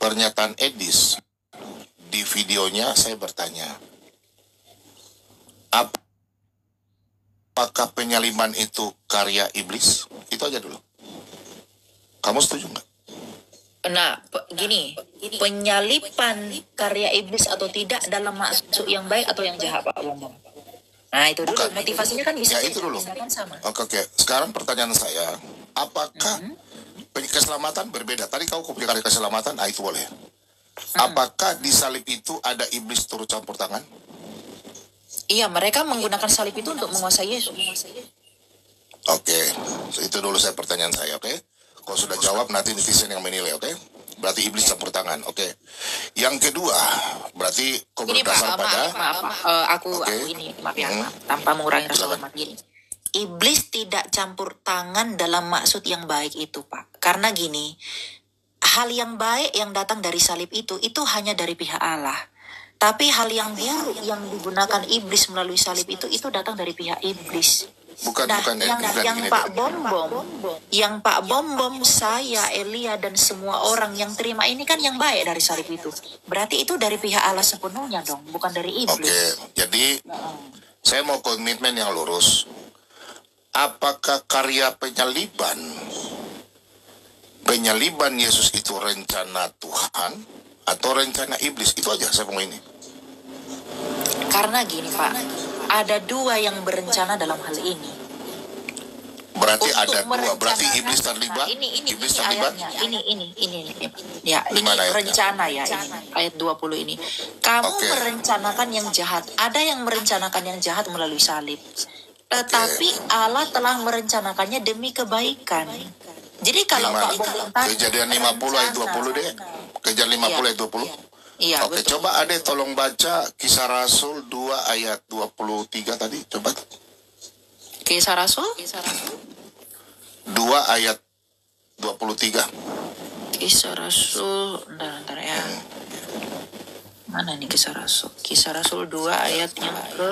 pernyataan Edis di videonya, saya bertanya, apakah penyaliban itu karya iblis? Itu aja dulu. Kamu setuju nggak? Nah, gini, penyaliban karya iblis atau tidak dalam maksud yang baik atau yang jahat, Pak Bombong? Nah, itu dulu. Bukan. Motivasinya kan bisa Ya, itu dulu. sama. Oke. Sekarang pertanyaan saya, apakah keselamatan berbeda? Tadi kau komplikan keselamatan, itu boleh. Apakah di salib itu ada iblis turut campur tangan? Iya, mereka menggunakan salib itu untuk menguasai Yesus. Oke, itu dulu pertanyaan saya, oke? Kalau sudah jawab, nanti netizen yang menilai, oke? Berarti iblis campur tangan, oke? Yang kedua, berarti kau Ini Pak, berdasar pada... maaf, aku ini, maaf ya, tanpa mengurangi rasa hormat gini. Iblis tidak campur tangan dalam maksud yang baik itu, Pak. Karena gini, hal yang baik yang datang dari salib itu hanya dari pihak Allah. Tapi hal yang buruk yang digunakan iblis melalui salib itu datang dari pihak iblis. Bukan, Yang Pak Bombom, saya, Elia, dan semua orang yang terima ini kan yang baik dari salib itu. Berarti itu dari pihak Allah sepenuhnya dong, bukan dari iblis. Oke, jadi saya mau komitmen yang lurus. Apakah karya penyaliban Yesus itu rencana Tuhan atau rencana iblis? Itu aja saya mau ini. Karena gini Pak, ada dua yang berencana dalam hal ini. Berarti ada dua, berarti iblis terlibat. Iblis terlibat. Ini. Ya, ini rencana ya, ini ayat 20 ini. Kamu merencanakan yang jahat. Ada yang merencanakan yang jahat melalui salib. Tetapi Allah telah merencanakannya demi kebaikan. Jadi kalau Pak Bombong Kejadian 50 ayat 20 deh. Kejadian 50 ayat 20. Iya, oke, betul. Coba Ade tolong baca Kisah Rasul 2 ayat 23 tadi, coba. Kisah Rasul 2 ayat 23. Kisah Rasul, bentar ya. Mana nih Kisah Rasul? Kisah Rasul 2 ayat yang ke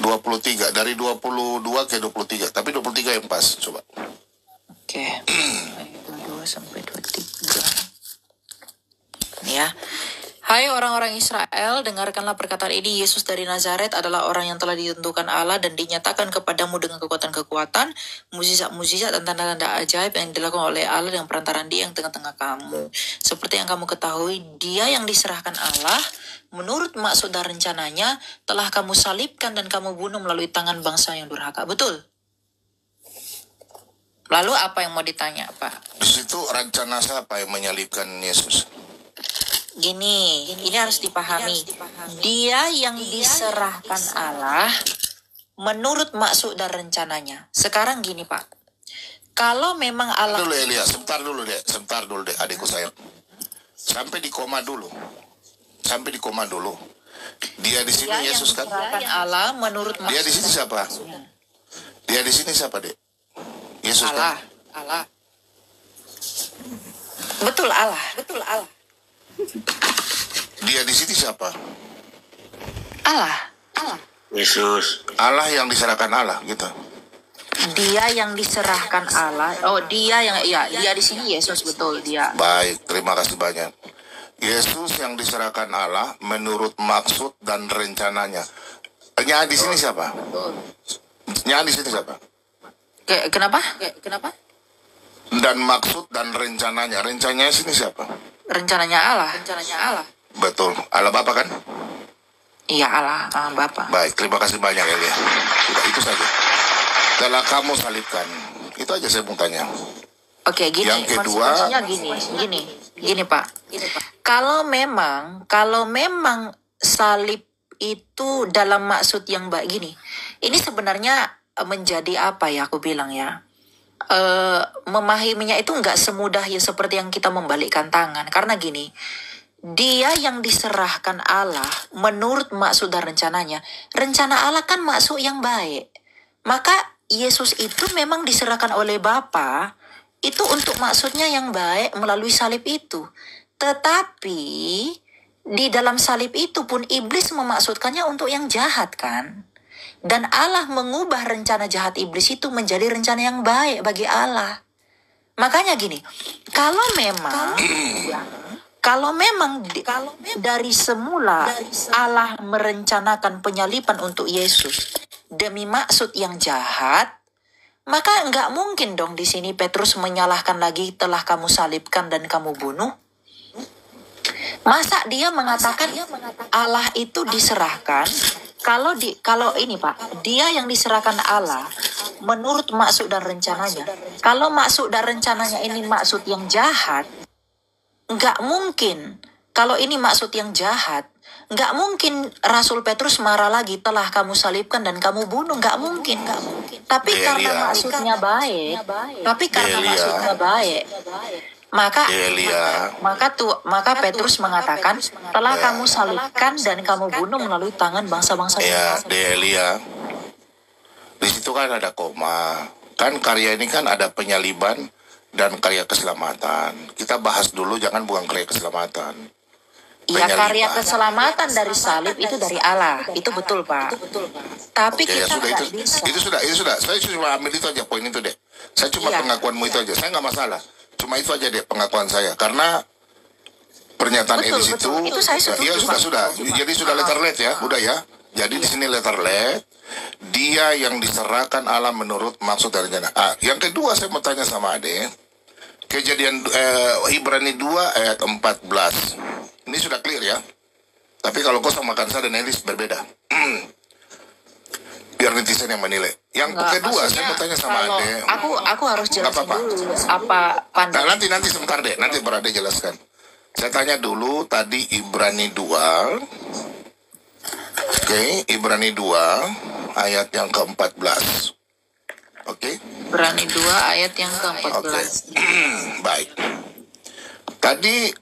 23, dari 22 ke 23, tapi 23 yang pas, coba. Oke. Ayat 22 sampai 23. Ya. Hai orang-orang Israel, dengarkanlah perkataan ini. Yesus dari Nazaret adalah orang yang telah ditentukan Allah dan dinyatakan kepadamu dengan kekuatan-kekuatan, mukjizat-mukjizat dan tanda-tanda ajaib yang dilakukan oleh Allah dengan perantaraan Dia yang tengah-tengah kamu. Seperti yang kamu ketahui, Dia yang diserahkan Allah menurut maksud dan rencananya telah kamu salibkan dan kamu bunuh melalui tangan bangsa yang durhaka. Betul? Lalu apa yang mau ditanya, Pak? Di situ rencana siapa yang menyalibkan Yesus? Gini, ini harus dipahami. Dia yang diserahkan Allah menurut maksud dan rencananya. Sekarang gini Pak, kalau memang Allah... Dulu Elia, sebentar dulu deh, adikku sayang. Sampai di koma dulu. Dia di sini Yesus kan? Allah menurut maksud. Dia di sini siapa? Dia di sini siapa, Dek? Yesus Allah. Kan? Allah. Betul Allah. Dia di sini siapa? Allah. Yesus. Allah yang diserahkan Allah gitu. Dia yang diserahkan Allah. Oh, dia di sini Yesus, betul dia. Baik, terima kasih banyak. Yesus yang diserahkan Allah menurut maksud dan rencananya. Nya di sini siapa? Nya di sini siapa? Kenapa? Dan maksud dan rencananya. Rencananya sini siapa? Rencananya Allah. Betul. Allah Bapa kan? Iya, Allah Bapa. Baik, terima kasih banyak Elia. Sudah itu saja. Telah kamu salibkan. Itu aja saya mau tanya. Oke, gini. Yang kedua, gini Pak. Kalau memang salib itu dalam maksud yang baik gini. Ini sebenarnya menjadi apa ya aku bilang ya. Memahaminya itu nggak semudah ya seperti yang kita membalikkan tangan. Karena gini, Dia yang diserahkan Allah menurut maksud dan rencananya. Rencana Allah kan maksud yang baik. Maka Yesus itu memang diserahkan oleh Bapa itu untuk maksudnya yang baik melalui salib itu. Tetapi di dalam salib itu pun iblis memaksudkannya untuk yang jahat kan. Dan Allah mengubah rencana jahat iblis itu menjadi rencana yang baik bagi Allah. Makanya gini, kalau memang dari semula Allah merencanakan penyaliban untuk Yesus demi maksud yang jahat, maka nggak mungkin dong di sini Petrus menyalahkan lagi telah kamu salibkan dan kamu bunuh. Masa dia mengatakan Allah itu diserahkan, kalau ini Pak, dia yang diserahkan Allah menurut maksud dan rencananya. Kalau maksud dan rencananya ini maksud yang jahat, nggak mungkin. Kalau ini maksud yang jahat, nggak mungkin Rasul Petrus marah lagi telah kamu salibkan dan kamu bunuh, nggak mungkin. Tapi karena maksudnya baik, maka Petrus mengatakan telah kamu salibkan dan kamu bunuh melalui tangan bangsa-bangsa. Ya, Delia. Di situ kan ada koma. Kan karya ini kan ada penyaliban dan karya keselamatan. Kita bahas dulu, jangan buang karya keselamatan. Ya, karya keselamatan dari salib itu dari Allah, itu betul Pak. Tapi kita nggak bisa. Itu sudah. Saya cuma ambil itu aja, poin itu deh. Saya cuma pengakuanmu itu aja. Saya nggak masalah. Cuma itu aja deh pengakuan saya. Karena pernyataan Elis itu saya setuju, ya sudah. Jadi sudah letter lead ya, udah ya. Jadi di sini letter lead. Dia yang diserahkan Allah menurut maksud dari rencana. Yang kedua saya mau tanya sama Ade. Kejadian Ibrani 2 ayat 14. Ini sudah clear ya. Tapi kalau kau sama Kansa dan Elis berbeda. Biar netizen yang menilai. Yang kedua saya mau tanya sama Ade. Aku harus jelasin dulu apa pandangan. Nanti sebentar deh. Nanti baru Ade jelaskan. Saya tanya dulu tadi Ibrani 2. Oke, Ibrani 2 ayat yang ke-14. Oke. Ibrani 2 ayat yang ke-14. Baik. Tadi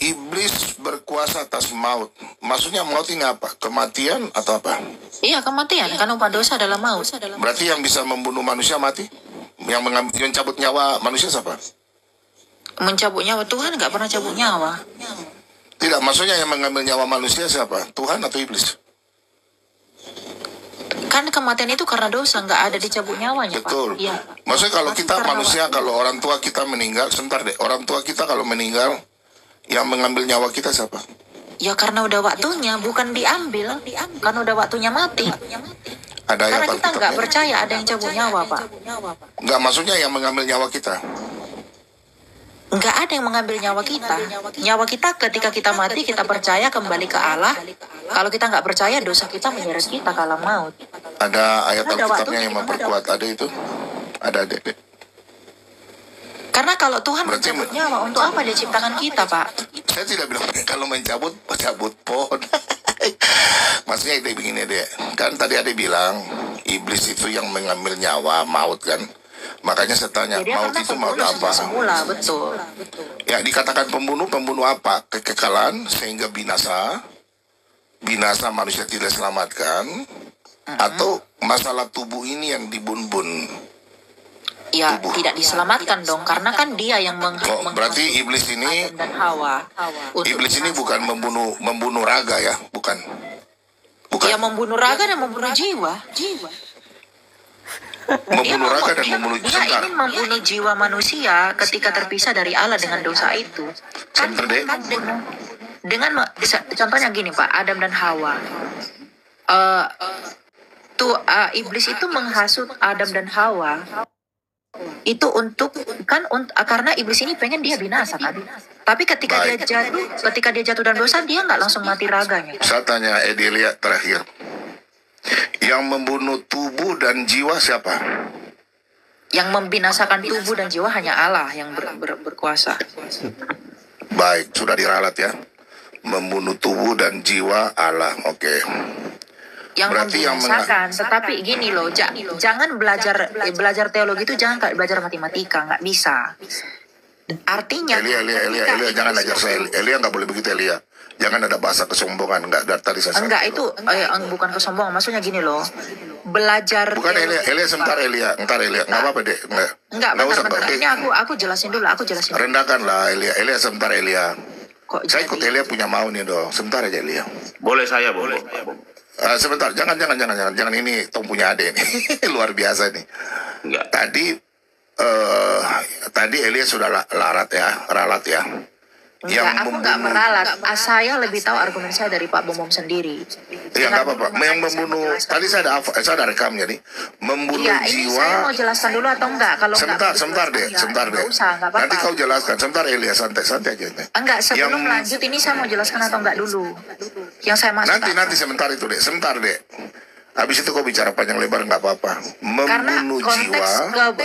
iblis berkuasa atas maut. Maksudnya maut ini apa? Kematian atau apa? Iya, kematian. Kan upah dosa adalah maut. Berarti yang bisa membunuh manusia mati? Yang mencabut nyawa manusia siapa? Mencabut nyawa Tuhan nggak pernah cabut nyawa. Tidak, maksudnya yang mengambil nyawa manusia siapa? Tuhan atau iblis? Kan kematian itu karena dosa, nggak ada dicabut nyawanya, Betul. Pak. Iya. Maksudnya kalau kita manusia, kalau orang tua kita meninggal, sebentar deh, orang tua kita kalau meninggal, yang mengambil nyawa kita siapa? Ya karena udah waktunya, bukan diambil. Karena udah waktunya mati. Ada Karena yang kita nggak percaya ada yang cabut nyawa, Pak. Nggak, maksudnya yang mengambil nyawa kita. Nggak ada yang mengambil nyawa kita. Nyawa kita ketika kita mati, kita percaya kembali ke Allah. Kalau kita nggak percaya, dosa kita menyeret kita ke alam maut. Ada ayat Alkitabnya yang memperkuat, ada itu? Ada. Karena kalau Tuhan mencabut nyawa, untuk apa dia ciptakan kita, Pak? Saya tidak bilang kalau mencabut pohon. Maksudnya itu begini deh. Kan tadi ada bilang, iblis itu yang mengambil nyawa, maut kan? Makanya saya tanya, maut itu maut apa? Semula, betul. Ya, dikatakan pembunuh apa? Kekekalan sehingga binasa manusia tidak selamatkan, atau masalah tubuh ini yang dibun-bun? Ya, tidak diselamatkan dong, karena kan dia yang berarti iblis ini Adam dan Hawa. Iblis ini bukan membunuh raga ya, bukan. Ya, membunuh raga dan membunuh jiwa. Membunuh raga dan membunuh jiwa. Dia ingin membunuh jiwa manusia ketika terpisah dari Allah dengan dosa itu. Contohnya gini Pak, Adam dan Hawa. Iblis itu menghasut Adam dan Hawa itu karena iblis ini pengen dia binasa kan. Tapi ketika dia jatuh dalam dosa, dia nggak langsung mati raganya. Saya tanya Edelia terakhir. Yang membunuh tubuh dan jiwa siapa? Yang membinasakan tubuh dan jiwa hanya Allah yang berkuasa. Baik, sudah diralat ya. Membunuh tubuh dan jiwa Allah, oke. Yang membinasakan, tetapi gini loh, jangan belajar teologi itu jangan kayak belajar matematika, nggak bisa. Artinya Elia jangan ajar saya. Elia nggak boleh begitu, Elia. Jangan ada bahasa kesombongan, enggak tadi saya. Enggak, itu bukan kesombongan, maksudnya gini loh. Belajar bukan Elia sebentar Elia, enggak apa-apa deh. Enggak bentar. Ini aku jelasin dulu, Rendahkanlah Elia sebentar Elia. Saya ikut Elia punya mau nih dong. Sebentar aja Elia. Boleh saya, boleh. Sebentar, jangan ini Tom punya ade nih. Luar biasa nih. Enggak. Tadi tadi Elia sudah ralat ya. Enggak, aku nggak meralat. Saya lebih tahu argumen saya dari Pak Bom sendiri. Ya nggak apa-apa. Yang membunuh tadi saya ada rekamnya nih. Membunuh Iya, ini jiwa. saya mau jelaskan dulu atau enggak? Kalau Sebentar deh. Nggak usah, nggak apa-apa. Nanti kau jelaskan. Sebentar Elia, santai aja. Enggak, sebelum lanjut ini saya mau jelaskan atau enggak dulu. Yang saya maksud Nanti sebentar deh. Habis itu kau bicara panjang lebar nggak apa-apa. karena Membunuh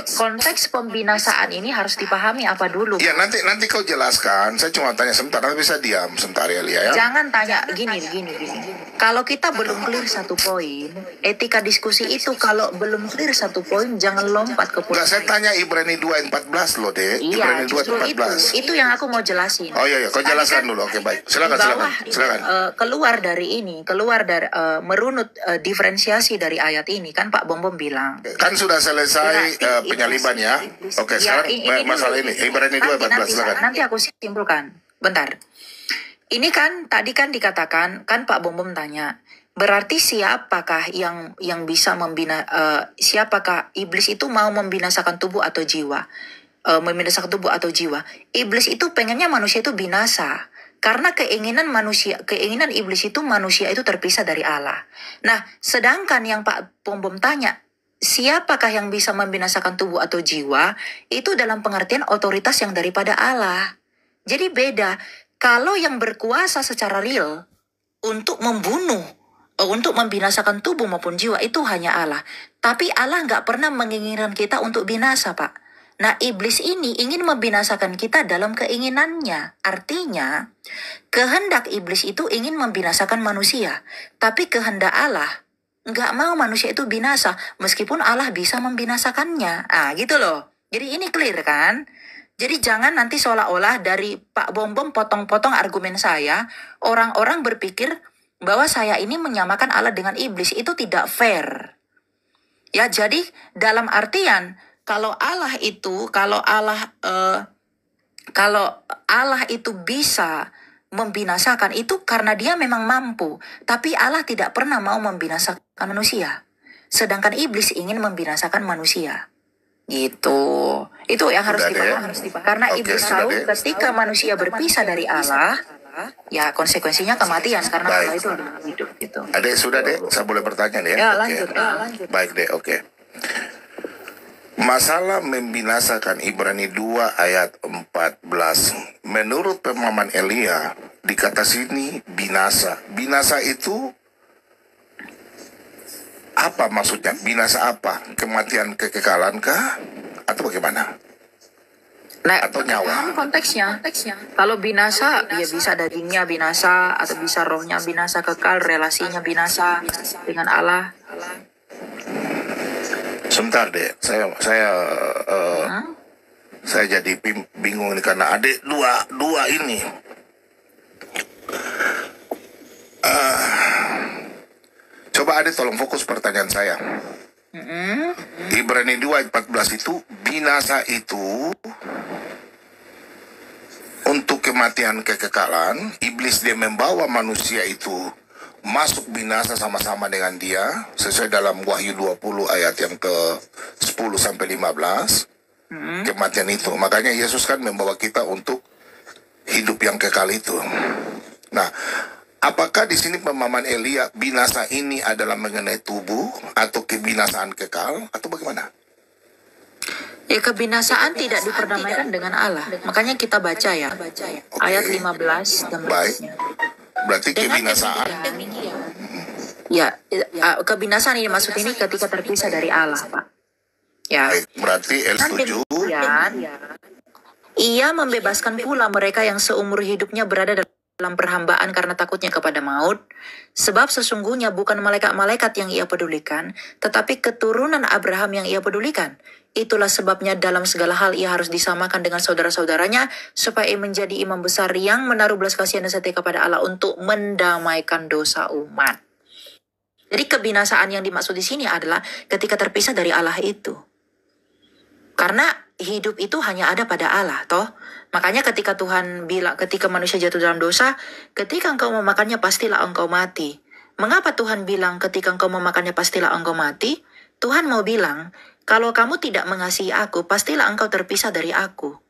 konteks pembinasaan ini harus dipahami apa dulu. Ya nanti kau jelaskan. Saya cuma tanya sebentar, nanti bisa diam sebentar ya Lia ya. Jangan tanya gini. Kalau kita belum clear satu poin, etika diskusi itu kalau belum clear satu poin jangan lompat ke poin. Enggak, saya tanya Ibrani 2:14 loh deh. Iya, Ibrani justru 2:14. itu yang aku mau jelasin. Oh iya, kau jelaskan dulu. Oke, baik. Silakan. Keluar dari merunut diferensiasi dari ayat ini kan Pak Bom bilang. Kan sudah selesai penyaliban ya. Oke, sekarang masalah ini Ibrani 2:14 silakan. Nanti aku simpulkan. Bentar. Ini kan tadi kan dikatakan kan Pak Bom tanya, berarti siapakah yang bisa siapakah iblis itu mau membinasakan tubuh atau jiwa? Membinasakan tubuh atau jiwa. Iblis itu pengennya manusia itu binasa. Karena keinginan iblis itu manusia itu terpisah dari Allah. Nah, sedangkan yang Pak Bom tanya, siapakah yang bisa membinasakan tubuh atau jiwa? Itu dalam pengertian otoritas yang daripada Allah. Jadi beda. Kalau yang berkuasa secara real untuk membunuh, untuk membinasakan tubuh maupun jiwa itu hanya Allah. Tapi Allah nggak pernah menginginkan kita untuk binasa, Pak. Nah, iblis ini ingin membinasakan kita dalam keinginannya. Artinya, kehendak iblis itu ingin membinasakan manusia. Tapi kehendak Allah nggak mau manusia itu binasa, meskipun Allah bisa membinasakannya. Gitu loh. Jadi ini clear kan? Jadi jangan nanti seolah-olah dari Pak Bom potong-potong argumen saya, orang-orang berpikir bahwa saya ini menyamakan Allah dengan iblis. Itu tidak fair. Ya, jadi dalam artian kalau Allah itu bisa membinasakan itu karena dia memang mampu, tapi Allah tidak pernah mau membinasakan manusia. Sedangkan iblis ingin membinasakan manusia. Gitu. Itu yang harus dipahami. Karena iblis tahu ketika manusia berpisah dari Allah, ya konsekuensinya kematian karena Allah itu adalah hidup gitu. Adek sudah deh, saya boleh bertanya ya. Ya, lanjut. Baik deh, oke. Masalah membinasakan Ibrani 2 ayat 14. Menurut pemahaman Elia, di kata sini binasa. Binasa itu apa maksudnya? Binasa apa? Kematian kekekalan kah? Atau bagaimana? Nah, atau nyawa? Konteksnya. Kalau binasa, ya bisa dagingnya binasa, atau bisa rohnya binasa kekal, relasinya binasa dengan Allah. Sebentar deh, saya jadi bingung ini karena adik dua ini. Coba adik tolong fokus pertanyaan saya. Ibrani 2 ayat 14 itu binasa itu untuk kematian kekekalan. Iblis dia membawa manusia itu masuk binasa sama-sama dengan dia sesuai dalam Wahyu 20 ayat yang ke 10 sampai 15. Kematian itu. Makanya Yesus kan membawa kita untuk hidup yang kekal itu. Nah, apakah di sini pemahaman Elia binasa ini adalah mengenai tubuh atau kebinasaan kekal atau bagaimana? Ya, kebinasaan tidak diperdamaikan dengan Allah. Makanya kita baca ya. Ayat 15 dan berikutnya. Berarti kebinasaan. Ya, kebinasaan ini maksud ini ketika terpisah dari Allah, Pak. Ya. Berarti setuju. Ia membebaskan pula mereka yang seumur hidupnya berada dalam perhambaan karena takutnya kepada maut, sebab sesungguhnya bukan malaikat-malaikat yang ia pedulikan, tetapi keturunan Abraham yang ia pedulikan. Itulah sebabnya dalam segala hal ia harus disamakan dengan saudara-saudaranya, supaya ia menjadi imam besar yang menaruh belas kasihan dan setia kepada Allah untuk mendamaikan dosa umat. Jadi kebinasaan yang dimaksud di sini adalah ketika terpisah dari Allah itu. Karena hidup itu hanya ada pada Allah, toh. Makanya ketika Tuhan bilang, ketika manusia jatuh dalam dosa, ketika engkau memakannya pastilah engkau mati. Mengapa Tuhan bilang ketika engkau memakannya pastilah engkau mati? Tuhan mau bilang, Kalau kamu tidak mengasihi aku, pastilah engkau terpisah dari aku.